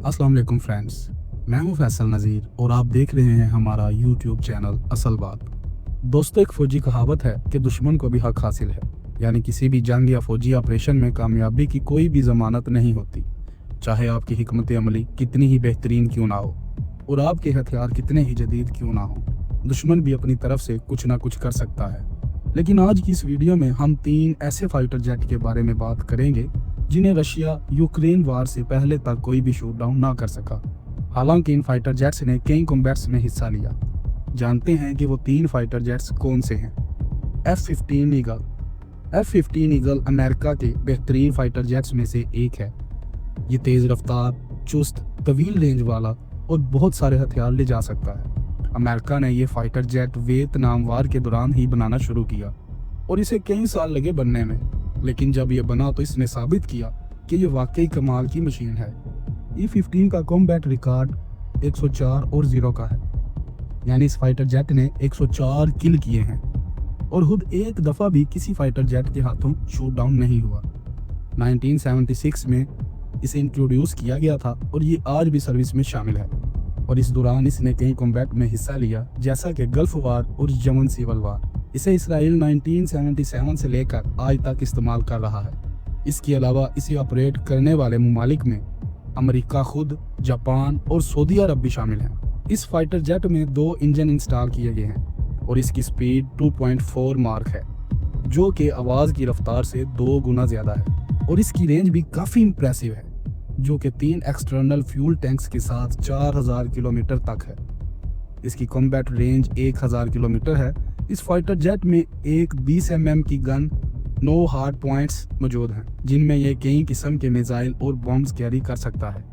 अस्सलाम वालेकुम फ्रेंड्स, मैं हूं फैसल नज़ीर और आप देख रहे हैं हमारा यूट्यूब चैनल असल बात। दोस्तों, एक फ़ौजी कहावत है कि दुश्मन को भी हक हासिल है। यानी किसी भी जंग या फ़ौजी ऑपरेशन में कामयाबी की कोई भी ज़मानत नहीं होती, चाहे आपकी हिकमत अमली कितनी ही बेहतरीन क्यों ना हो और आपके हथियार कितने ही जदीद क्यों ना हो, दुश्मन भी अपनी तरफ से कुछ ना कुछ कर सकता है। लेकिन आज की इस वीडियो में हम 3 ऐसे फाइटर जेट के बारे में बात करेंगे जिन्हें रशिया यूक्रेन वार से पहले तक कोई भी शूट डाउन ना कर सका। हालांकि इन फाइटर जेट्स ने कई कॉम्बैट्स में हिस्सा लिया। जानते हैं कि वो 3 फाइटर जेट्स कौन से हैं। F-15 eagle. F-15 eagle America के बेहतरीन फाइटर जेट्स में से एक है। ये तेज़ रफ्तार, चुस्त, तवील रेंज वाला और बहुत सारे हथियार ले जा सकता है। अमेरिका ने ये फाइटर जेट वियतनाम वार के दौरान ही बनाना शुरू किया और इसे कई साल लगे बनने में, लेकिन जब ये बना तो इसने साबित किया कि ये वाकई कमाल की मशीन है। E-15 का कॉम्बैट रिकॉर्ड 104 और 0 का है, यानी इस फाइटर जेट ने 104 किल किए हैं और खुद एक दफ़ा भी किसी फाइटर जेट के हाथों शूट डाउन नहीं हुआ। 1976 में इसे इंट्रोड्यूस किया गया था और ये आज भी सर्विस में शामिल है और इस दौरान इसने कई कॉम्बैट में हिस्सा लिया, जैसा कि गल्फ वार और यमन सिविल वार। इसे इसराइल 1977 से लेकर आज तक इस्तेमाल कर रहा है। इसके अलावा इसे ऑपरेट करने वाले ममालिक में अमेरिका खुद, जापान और सऊदी अरब भी शामिल हैं। इस फाइटर जेट में 2 इंजन इंस्टॉल किए गए हैं और इसकी स्पीड 2.4 मार्क है, जो कि आवाज़ की रफ्तार से 2 गुना ज़्यादा है और इसकी रेंज भी काफ़ी इंप्रेसिव है, जो कि 3 एक्सटर्नल फ्यूल टैंक्स के साथ 4000 किलोमीटर तक है। इसकी कॉम्बैट रेंज 1000 किलोमीटर है। इस फाइटर जेट में एक 20 mm की गन, 9 हार्ड पॉइंट्स मौजूद हैं, जिनमें यह कई किस्म के मिसाइल और बॉम्ब्स कैरी कर सकता है।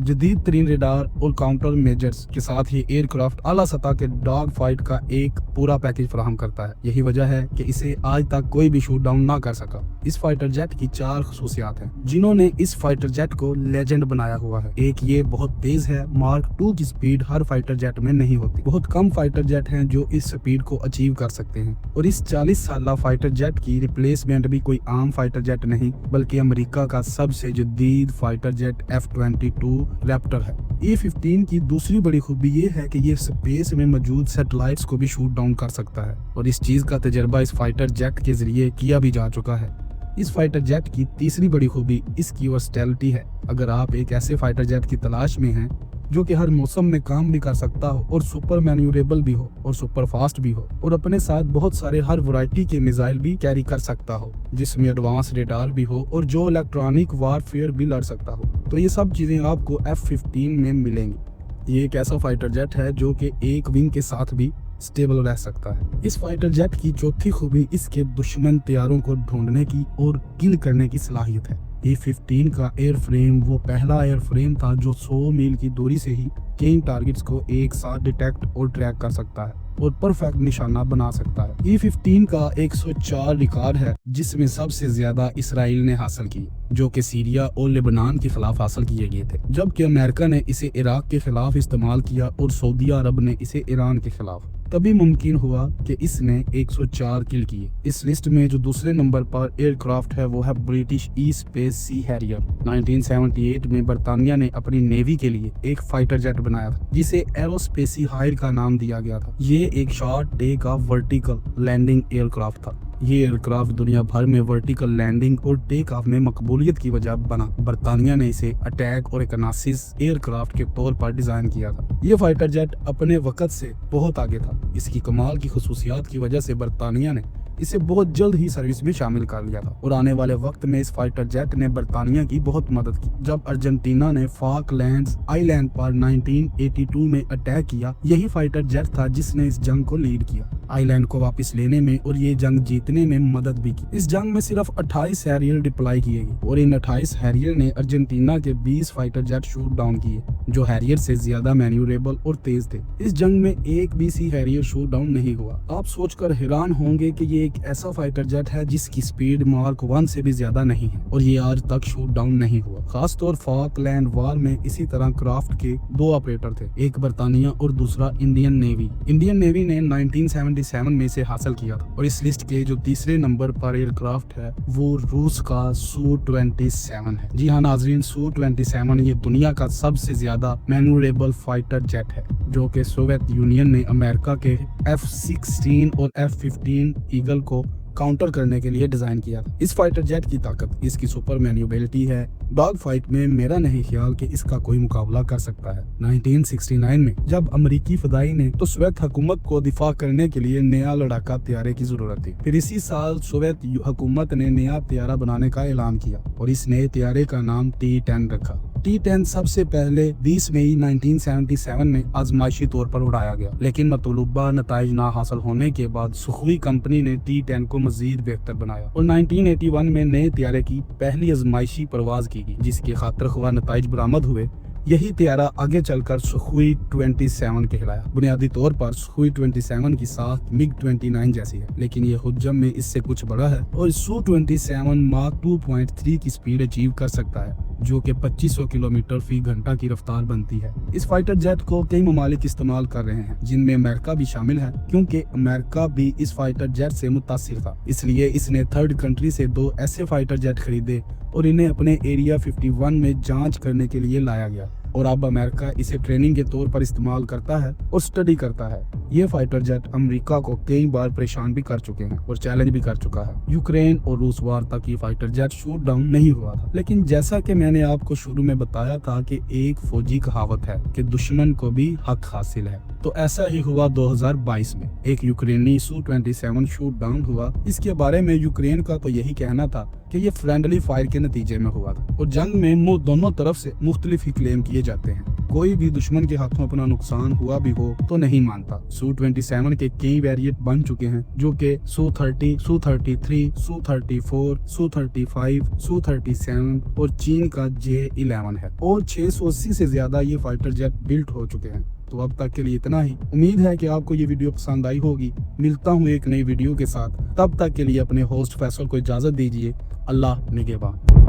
जदीद तरीन रेडार और काउंटर मेजर्स के साथ ही एयरक्राफ्ट आला सतह के डॉग फाइट का एक पूरा पैकेज फराहम करता है। यही वजह है कि इसे आज तक कोई भी शूट डाउन ना कर सका। इस फाइटर जेट की 4 खसूसियात हैं जिन्होंने इस फाइटर जेट को लेजेंड बनाया हुआ है। एक, ये बहुत तेज है। मार्क 2 की स्पीड हर फाइटर जेट में नहीं होती। बहुत कम फाइटर जेट हैं जो इस स्पीड को अचीव कर सकते हैं और इस 40 साल फाइटर जेट की रिप्लेसमेंट भी कोई आम फाइटर जेट नहीं, बल्कि अमेरिका का सबसे जदीद फाइटर जेट F-22 रैप्टर है। E-15 की दूसरी बड़ी खूबी ये है कि ये स्पेस में मौजूद सैटेलाइट्स को भी शूट डाउन कर सकता है और इस चीज का तजर्बा इस फाइटर जेट के जरिए किया भी जा चुका है। इस फाइटर जेट की तीसरी बड़ी खूबी इसकी वर्सटैलिटी है। अगर आप एक ऐसे फाइटर जेट की तलाश में हैं जो कि हर मौसम में काम भी कर सकता हो और सुपर मैन्यूरेबल भी हो और सुपर फास्ट भी हो और अपने साथ बहुत सारे हर वैरायटी के मिसाइल भी कैरी कर सकता हो, जिसमें एडवांस रेडार भी हो और जो इलेक्ट्रॉनिक वारफेयर भी लड़ सकता हो, तो ये सब चीजें आपको F-15 में मिलेंगी। ये एक ऐसा फाइटर जेट है जो कि एक विंग के साथ भी स्टेबल रह सकता है। इस फाइटर जेट की चौथी खूबी इसके दुश्मन तैयारों को ढूंढने की और किल करने की सलाहियत है। E-15 का एयरफ्रेम वो पहला एयरफ्रेम था जो 100 मील की दूरी से ही कई टारगेट्स को एक साथ डिटेक्ट और ट्रैक कर सकता है और परफेक्ट निशाना बना सकता है। E-15 का 104 रिकॉर्ड है, जिसमें सबसे ज्यादा इसराइल ने हासिल की, जो कि सीरिया और लेबनान के खिलाफ हासिल किए गए थे, जबकि अमेरिका ने इसे इराक के खिलाफ इस्तेमाल किया और सऊदी अरब ने इसे ईरान के खिलाफ। तभी मुमकिन हुआ कि इसने 104 किल किए। इस लिस्ट में जो दूसरे नंबर पर एयरक्राफ्ट है वो है ब्रिटिश ई-स्पेस सी हैरियर। 1978 में बरतानिया ने अपनी नेवी के लिए एक फाइटर जेट बनाया था जिसे एरोस्पेसी हायर का नाम दिया गया था। ये एक short take off vertical landing aircraft था। ये एयरक्राफ्ट दुनिया भर में वर्टिकल लैंडिंग और टेक ऑफ में मकबूलियत की वजह बना। बरतानिया ने इसे अटैक और रिकॉनेसांस एयरक्राफ्ट के तौर पर डिजाइन किया था। ये फाइटर जेट अपने वक्त से बहुत आगे था। इसकी कमाल की खुसूसियात की वजह से बरतानिया ने इसे बहुत जल्द ही सर्विस में शामिल कर लिया था और आने वाले वक्त में इस फाइटर जेट ने बरतानिया की बहुत मदद की। जब अर्जेंटीना ने फॉकलैंड्स आइलैंड पर 1982 में अटैक किया, यही फाइटर जेट था जिसने इस जंग को लीड किया, आइलैंड को वापस लेने में और ये जंग जीतने में मदद भी की। इस जंग में सिर्फ 28 हैरियर डिप्लॉय किए गए और इन 28 हैरियर ने अर्जेंटीना के 20 फाइटर जेट शूट डाउन किए, जो हैरियर से ज्यादा मैन्यूरेबल और तेज थे। इस जंग में एक भी सी हैरियर शूट डाउन नहीं हुआ। आप सोचकर हैरान होंगे कि ये एक ऐसा फाइटर जेट है जिसकी स्पीड मार्क 1 से भी ज्यादा नहीं है और ये आज तक शूट डाउन नहीं हुआ। खासतौर फॉकलैंड वॉर में इसी तरह क्राफ्ट के 2 ऑपरेटर थे, एक बरतानिया और दूसरा इंडियन नेवी। इंडियन नेवी ने 1977 में इसे हासिल किया था और इस लिस्ट के जो तीसरे नंबर पर एयरक्राफ्ट है वो रूस का Su-27 है। जी हाँ नाजरीन, Su-27 ये दुनिया का सबसे ज्यादा मैन्यूरेबल फाइटर जेट है जो कि सोवियत यूनियन ने अमेरिका के F-16 और F-15 ईगल को काउंटर करने के लिए डिजाइन किया। इस फाइटर जेट की ताकत इसकी सुपर मैन्यूरेबिलिटी है। डॉग फाइट में मेरा नहीं ख्याल कि इसका कोई मुकाबला कर सकता है। 1969 में जब अमेरिकी फदाई ने तो सोवियत हुकूमत को दिफा करने के लिए नया लड़ाका तैयारे की जरूरत थी। फिर इसी साल सोवियत हुकूमत ने नया तैयारा बनाने का ऐलान किया और इस नए तैयारे का नाम T-10 रखा। T-10 सबसे पहले 20 मई 1977 में आजमाइशी तौर पर उड़ाया गया, लेकिन मतलूबा नताइज ना हासिल होने के बाद सुखोई कंपनी ने T-10 को मजीद बेहतर बनाया और 1981 में नए तैयारे की पहली आजमाइशी परवाज की गई जिसके खातिर ख्वाह नताइज बरामद हुए। यही तैयारा आगे चलकर सुखोई 27 कहलाया। बुनियादी तौर पर सुखोई 27 की साख MiG-29 जैसी है, लेकिन ये हुज्जम में इससे कुछ बड़ा है और Su-27 मार्क 2.3 की स्पीड अचीव कर सकता है जो कि 2500 किलोमीटर फी घंटा की रफ्तार बनती है। इस फाइटर जेट को कई ममालिक इस्तेमाल कर रहे हैं जिनमें अमेरिका भी शामिल है, क्योंकि अमेरिका भी इस फाइटर जेट से मुतासिर था। इसलिए इसने थर्ड कंट्री से 2 ऐसे फाइटर जेट खरीदे और इन्हें अपने एरिया 51 में जांच करने के लिए लाया गया और अब अमेरिका इसे ट्रेनिंग के तौर पर इस्तेमाल करता है और स्टडी करता है। ये फाइटर जेट अमेरिका को कई बार परेशान भी कर चुके हैं और चैलेंज भी कर चुका है। यूक्रेन और रूस वार तक ये फाइटर जेट शूट डाउन नहीं हुआ था, लेकिन जैसा कि मैंने आपको शुरू में बताया था कि एक फौजी कहावत है कि दुश्मन को भी हक हासिल है, तो ऐसा ही हुआ 2022 में एक यूक्रेनी Su-27 शूट डाउन हुआ। इसके बारे में यूक्रेन का तो यही कहना था कि ये फ्रेंडली फायर के नतीजे में हुआ था और जंग में दोनों तरफ से मुख्तलिफ ही क्लेम किए जाते हैं। कोई भी दुश्मन के हाथों अपना नुकसान हुआ भी हो तो नहीं मानता। Su-27 के कई वेरिएंट बन चुके हैं जो कि Su-30, Su-33, Su-34, Su-35, Su-37 और चीन का J-11 है और 680 से ज्यादा ये फाइटर जेट बिल्ट हो चुके हैं। तो अब तक के लिए इतना ही। उम्मीद है कि आपको ये वीडियो पसंद आई होगी। मिलता हूँ एक नई वीडियो के साथ, तब तक के लिए अपने होस्ट फैसल को इजाजत दीजिए। अल्लाह निगहबान।